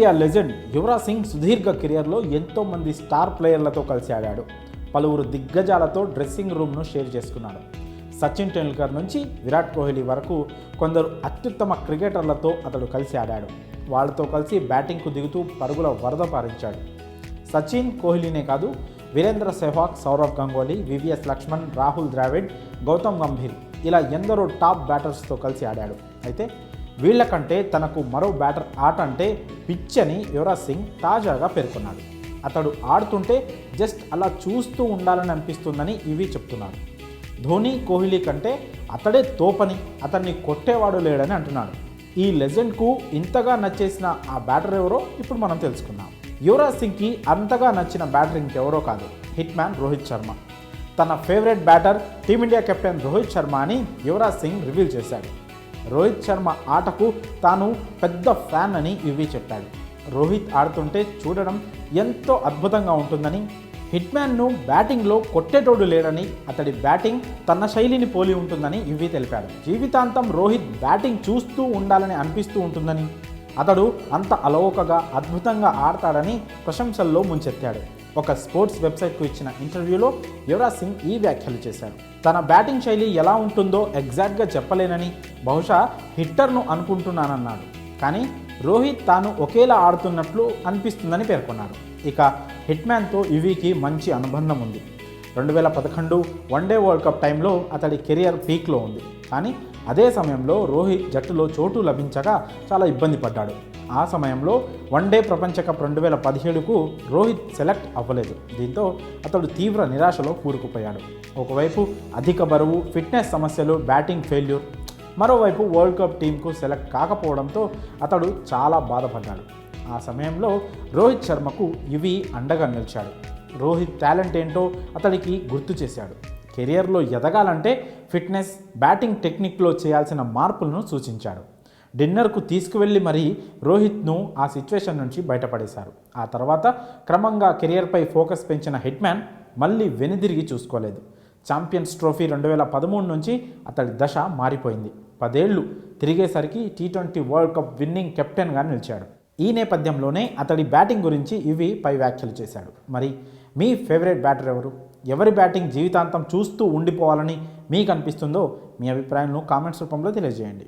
Team India legend Yuvraj Singh సుదీర్ఘ కెరియర్లో ఎంతోమంది స్టార్ ప్లేయర్లతో కలిసి ఆడాడు. పలువురు దిగ్గజాలతో డ్రెస్సింగ్ రూమ్ను షేర్ చేసుకున్నాడు. సచిన్ టెండూల్కర్ నుంచి విరాట్ కోహ్లీ వరకు కొందరు అత్యుత్తమ క్రికెటర్లతో అతడు కలిసి ఆడాడు. వాళ్ళతో కలిసి బ్యాటింగ్కు దిగుతూ పరుగుల వరద పారించాడు. సచిన్, కోహ్లీనే కాదు, వీరేంద్ర సెహ్వాగ్, సౌరవ్ గంగూలీ, వివిఎస్ లక్ష్మణ్, రాహుల్ ద్రావిడ్, గౌతమ్ గంభీర్ ఇలా ఎందరో టాప్ బ్యాటర్స్తో కలిసి ఆడాడు. అయితే వీళ్లకంటే తనకు మరో బ్యాటర్ ఆట అంటే పిచ్చని యువరాజ్ సింగ్ తాజాగా పేర్కొన్నాడు. అతడు ఆడుతుంటే జస్ట్ అలా చూస్తూ ఉండాలని అనిపిస్తుందని ఇవి చెప్తున్నాడు. ధోని, కోహ్లీ కంటే అతడే తోపని, అతన్ని కొట్టేవాడు లేడని అంటున్నాడు. ఈ లెజెండ్కు ఇంతగా నచ్చేసిన ఆ బ్యాటర్ ఎవరో ఇప్పుడు మనం తెలుసుకుందాం. యువరాజ్ సింగ్కి అంతగా నచ్చిన బ్యాటర్ ఇంకెవరో కాదు, హిట్ మ్యాన్ రోహిత్ శర్మ. తన favourite batter team India captain Rohit Sharma అని యువరాజ్ సింగ్ రివీల్ చేశాడు. రోహిత్ శర్మ ఆటకు తాను పెద్ద ఫ్యాన్ అని ఇవి చెప్పాడు. రోహిత్ ఆడుతుంటే చూడడం ఎంతో అద్భుతంగా ఉంటుందని, హిట్ మ్యాన్ను బ్యాటింగ్లో కొట్టేటోడు లేడని, అతడి బ్యాటింగ్ తన శైలిని పోలి ఉంటుందని ఇవి తెలిపాడు. జీవితాంతం రోహిత్ బ్యాటింగ్ చూస్తూ ఉండాలని అనిపిస్తూ ఉంటుందని, అతడు అంత అలవోకగా అద్భుతంగా ఆడతాడని ప్రశంసల్లో ముంచెత్తాడు. ఒక స్పోర్ట్స్ వెబ్సైట్కు ఇచ్చిన ఇంటర్వ్యూలో యువరాజ్ సింగ్ ఈ వ్యాఖ్యలు చేశాడు. తన బ్యాటింగ్ శైలి ఎలా ఉంటుందో ఎగ్జాక్ట్గా చెప్పలేనని, బహుశా హిట్టర్ను అనుకుంటున్నానన్నాడు. కానీ రోహిత్ తాను ఒకేలా ఆడుతున్నట్లు అనిపిస్తుందని పేర్కొన్నాడు. ఇక హిట్ మ్యాన్తో యువీకి మంచి అనుబంధం ఉంది. 2011 వన్డే వరల్డ్ కప్ టైంలో అతడి కెరియర్ పీక్లో ఉంది. కానీ అదే సమయంలో రోహిత్ జట్టులో చోటు లభించగా చాలా ఇబ్బంది పడ్డాడు. ఆ సమయంలో వన్డే ప్రపంచ కప్ 2017కు రోహిత్ సెలెక్ట్ అవ్వలేదు. దీంతో అతడు తీవ్ర నిరాశలో కూరుకుపోయాడు. ఒకవైపు అధిక బరువు, ఫిట్నెస్ సమస్యలు, బ్యాటింగ్ ఫెయిల్యూర్, మరోవైపు వరల్డ్ కప్ టీంకు సెలెక్ట్ కాకపోవడంతో అతడు చాలా బాధపడ్డాడు. ఆ సమయంలో రోహిత్ శర్మకు ఇవి అండగా నిలిచాడు. రోహిత్ టాలెంట్ ఏంటో అతడికి గుర్తు చేశాడు. కెరియర్లో ఎదగాలంటే ఫిట్నెస్, బ్యాటింగ్ టెక్నిక్లో చేయాల్సిన మార్పులను సూచించాడు. డిన్నర్కు తీసుకువెళ్ళి మరీ రోహిత్ను ఆ సిచ్యువేషన్ నుంచి బయటపడేశారు. ఆ తర్వాత క్రమంగా కెరియర్పై ఫోకస్ పెంచిన హిట్ మ్యాన్ మళ్ళీ వెనుదిరిగి చూసుకోలేదు. ఛాంపియన్స్ ట్రోఫీ 2013 నుంచి అతడి దశ మారిపోయింది. 10 ఏళ్లు తిరిగేసరికి T20 వరల్డ్ కప్ విన్నింగ్ కెప్టెన్గా నిలిచాడు. ఈ నేపథ్యంలోనే అతడి బ్యాటింగ్ గురించి ఇవి పై వ్యాఖ్యలు చేశాడు. మరి మీ ఫేవరెట్ బ్యాటర్ ఎవరు? ఎవరి బ్యాటింగ్ జీవితాంతం చూస్తూ ఉండిపోవాలని మీకు అనిపిస్తుందో మీ అభిప్రాయాలను కామెంట్స్ రూపంలో తెలియజేయండి.